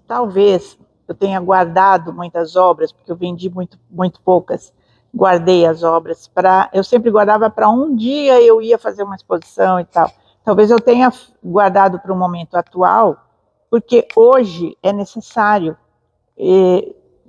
Talvez eu tenha guardado muitas obras, porque eu vendi muito poucas, guardei as obras eu sempre guardava para um dia eu ia fazer uma exposição e tal. Talvez eu tenha guardado para o momento atual, porque hoje é necessário.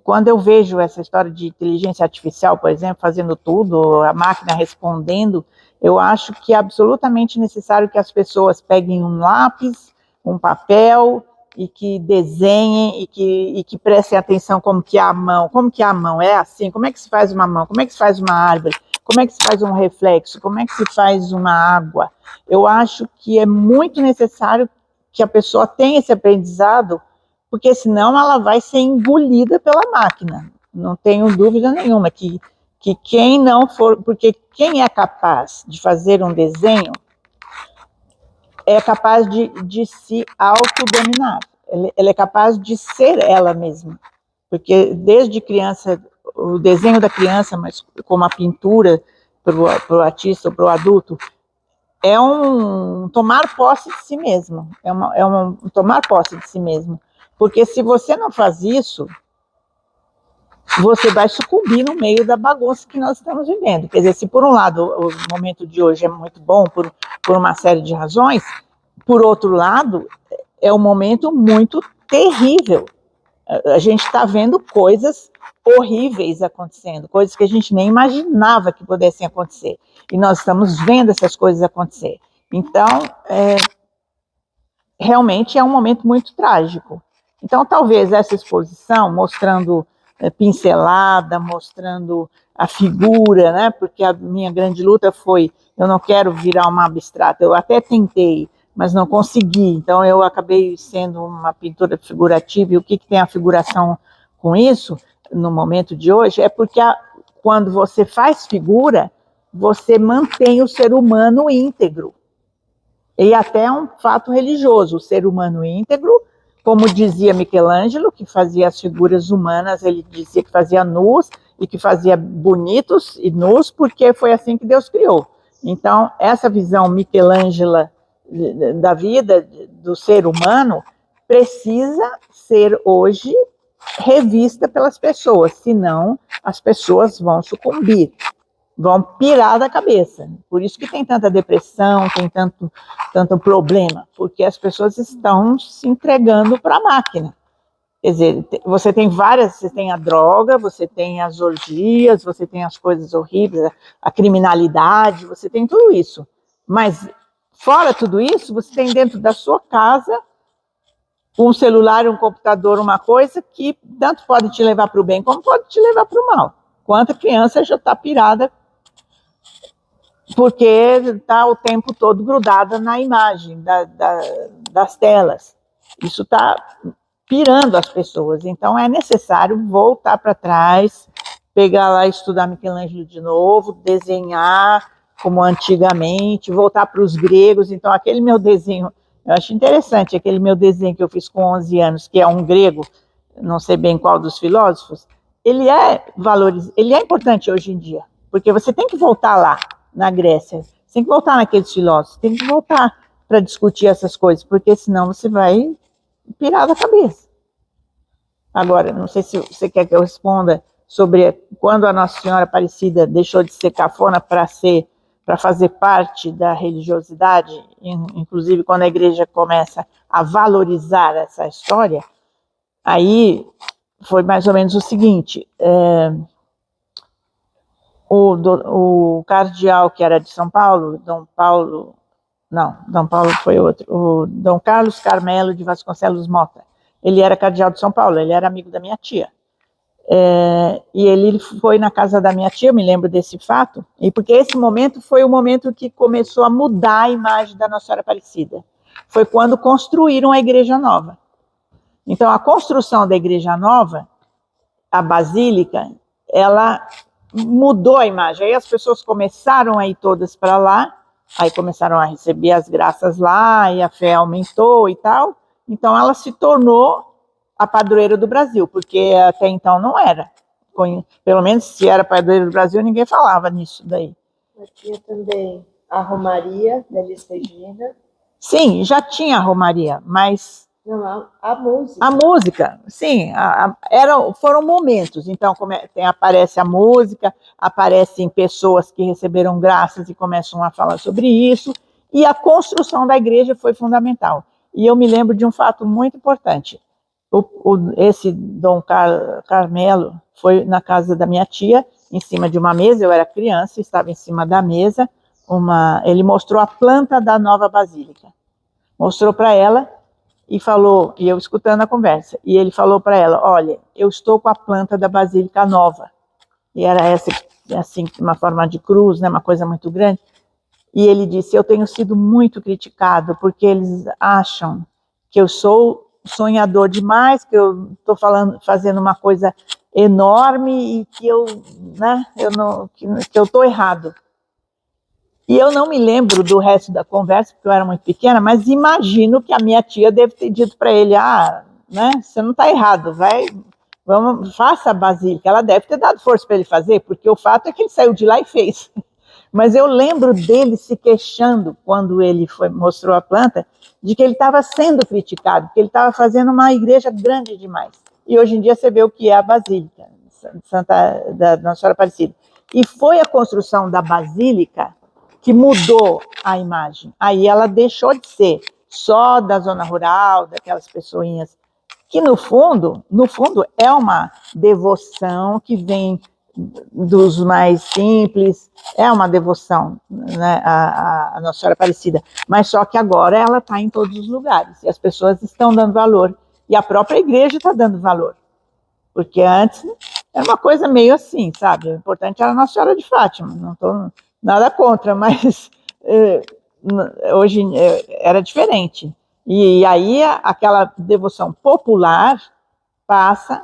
Quando eu vejo essa história de inteligência artificial, por exemplo, fazendo tudo, a máquina respondendo, eu acho que é absolutamente necessário que as pessoas peguem um lápis, um papel, e que desenhem e que prestem atenção como que é a mão é assim, como é que se faz uma mão, como é que se faz uma árvore, como é que se faz um reflexo, como é que se faz uma água. Eu acho que é muito necessário que a pessoa tenha esse aprendizado, porque senão ela vai ser engolida pela máquina. Não tenho dúvida nenhuma que quem não for, porque quem é capaz de fazer um desenho é capaz de se autodominar. Ela é capaz de ser ela mesma. Porque desde criança, o desenho da criança, mas como a pintura para o artista ou para o adulto, é um tomar posse de si mesmo. É um tomar posse de si mesmo. Porque se você não faz isso, você vai sucumbir no meio da bagunça que nós estamos vivendo. Quer dizer, se por um lado o momento de hoje é muito bom por uma série de razões, por outro lado, é um momento muito terrível. A gente está vendo coisas horríveis acontecendo, coisas que a gente nem imaginava que pudessem acontecer. E nós estamos vendo essas coisas acontecer. Então, realmente é um momento muito trágico. Então, talvez essa exposição, mostrando pincelada, mostrando a figura, né? Porque a minha grande luta foi, eu não quero virar uma abstrata, eu até tentei, mas não consegui, então eu acabei sendo uma pintura figurativa, e o que tem a figuração com isso, no momento de hoje, é porque quando você faz figura, você mantém o ser humano íntegro. E até um fato religioso, o ser humano íntegro, como dizia Michelangelo, que fazia as figuras humanas, ele dizia que fazia nus e que fazia bonitos e nus, porque foi assim que Deus criou. Então, essa visão Michelangela da vida, do ser humano, precisa ser hoje revista pelas pessoas, senão as pessoas vão sucumbir, vão pirar da cabeça. Por isso que tem tanta depressão, tem tanto problema, porque as pessoas estão se entregando para a máquina. Quer dizer, você tem você tem a droga, você tem as orgias, você tem as coisas horríveis, a criminalidade, você tem tudo isso. Mas, fora tudo isso, você tem dentro da sua casa um celular, um computador, uma coisa que tanto pode te levar para o bem, como pode te levar para o mal. Quanta criança já está pirada porque está o tempo todo grudada na imagem das telas. Isso está pirando as pessoas. Então é necessário voltar para trás, pegar lá e estudar Michelangelo de novo, desenhar como antigamente, voltar para os gregos. Então aquele meu desenho, eu acho interessante, aquele meu desenho que eu fiz com 11 anos, que é um grego, não sei bem qual dos filósofos, ele é importante hoje em dia, porque você tem que voltar lá, na Grécia, você tem que voltar naqueles filósofos, tem que voltar para discutir essas coisas, porque senão você vai pirar da cabeça. Agora, não sei se você quer que eu responda sobre quando a Nossa Senhora Aparecida deixou de ser cafona para fazer parte da religiosidade, inclusive quando a igreja começa a valorizar essa história, aí foi mais ou menos o seguinte: o cardeal que era de São Paulo, Dom Paulo foi outro, o Dom Carlos Carmelo de Vasconcelos Mota, ele era cardeal de São Paulo, ele era amigo da minha tia. E ele foi na casa da minha tia, eu me lembro desse fato, e porque esse momento foi o momento que começou a mudar a imagem da Nossa Senhora Aparecida. Foi quando construíram a Igreja Nova. Então, a construção da Igreja Nova, a Basílica, ela mudou a imagem. Aí as pessoas começaram a ir todas para lá, aí começaram a receber as graças lá, e a fé aumentou e tal. Então ela se tornou a padroeira do Brasil, porque até então não era. Pelo menos se era padroeira do Brasil, ninguém falava nisso daí. Mas tinha também a Romaria da Elis Regina. Sim, já tinha a Romaria, mas Não, a música. A música, sim, foram momentos. Então, aparece a música, aparecem pessoas que receberam graças e começam a falar sobre isso, e a construção da igreja foi fundamental. E eu me lembro de um fato muito importante. Esse Dom Carmelo foi na casa da minha tia, em cima de uma mesa, eu era criança, estava em cima da mesa, ele mostrou a planta da nova basílica. Mostrou para ela e falou, e eu escutando a conversa, e ele falou para ela, olha, eu estou com a planta da basílica nova. E era essa, assim, uma forma de cruz, né, uma coisa muito grande. E ele disse, eu tenho sido muito criticado, porque eles acham que eu sou sonhador demais, que eu estou fazendo uma coisa enorme e que eu estou errado. E eu não me lembro do resto da conversa, porque eu era muito pequena, mas imagino que a minha tia deve ter dito para ele, né, você não está errado, faça a basílica. Ela deve ter dado força para ele fazer, porque o fato é que ele saiu de lá e fez. Mas eu lembro dele se queixando, quando ele mostrou a planta, de que ele estava sendo criticado, que ele estava fazendo uma igreja grande demais. E hoje em dia você vê o que é a Basílica da Nossa Senhora Aparecida. E foi a construção da Basílica que mudou a imagem. Aí ela deixou de ser só da zona rural, daquelas pessoinhas, que no fundo é uma devoção que vem dos mais simples, é uma devoção, né, a Nossa Senhora Aparecida, mas só que agora ela está em todos os lugares, e as pessoas estão dando valor, e a própria igreja está dando valor, porque antes era uma coisa meio assim, sabe, o importante era a Nossa Senhora de Fátima, não estou nada contra, mas hoje era diferente, e aí aquela devoção popular passa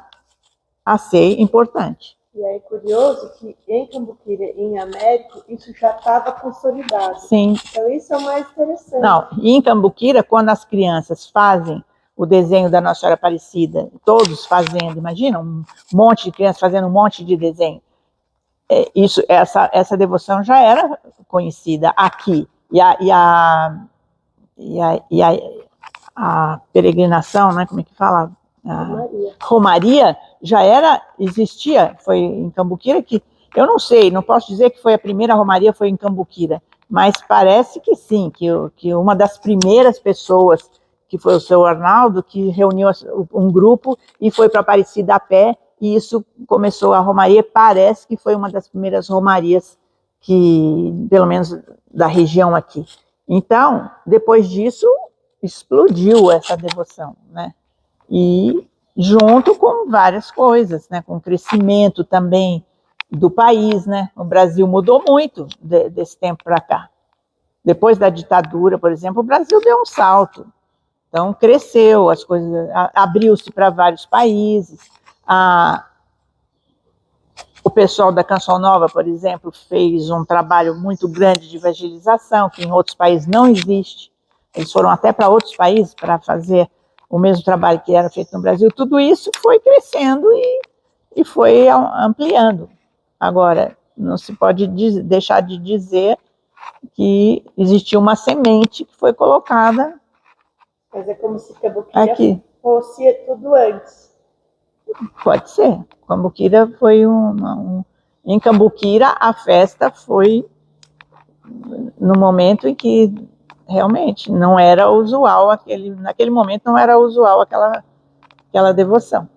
a ser importante. E aí é curioso que em Cambuquira, em Américo, isso já estava consolidado. Sim. Então isso é o mais interessante. Não, e em Cambuquira, quando as crianças fazem o desenho da Nossa Senhora Aparecida, todos fazendo, imagina, um monte de crianças fazendo um monte de desenho. Essa devoção já era conhecida aqui. A peregrinação, né, como é que fala? Romaria já existia, foi em Cambuquira, que eu não sei, não posso dizer que foi a primeira Romaria, foi em Cambuquira, mas parece que sim, que uma das primeiras pessoas, que foi o seu Arnaldo, que reuniu um grupo e foi para Aparecida a pé, e isso começou a Romaria, parece que foi uma das primeiras Romarias, pelo menos da região aqui. Então, depois disso, explodiu essa devoção, né? E junto com várias coisas, né, com o crescimento também do país, né, o Brasil mudou muito desse tempo para cá. Depois da ditadura, por exemplo, o Brasil deu um salto, então cresceu, as coisas, abriu-se para vários países, o pessoal da Canção Nova, por exemplo, fez um trabalho muito grande de evangelização, que em outros países não existe, eles foram até para outros países para fazer o mesmo trabalho que era feito no Brasil. Tudo isso foi crescendo e foi ampliando. Agora, não se pode deixar de dizer que existiu uma semente que foi colocada. Mas é como se Cambuquira fosse tudo antes. Pode ser. Cambuquira foi em Cambuquira a festa foi no momento em que realmente não era usual naquele momento não era usual aquela devoção.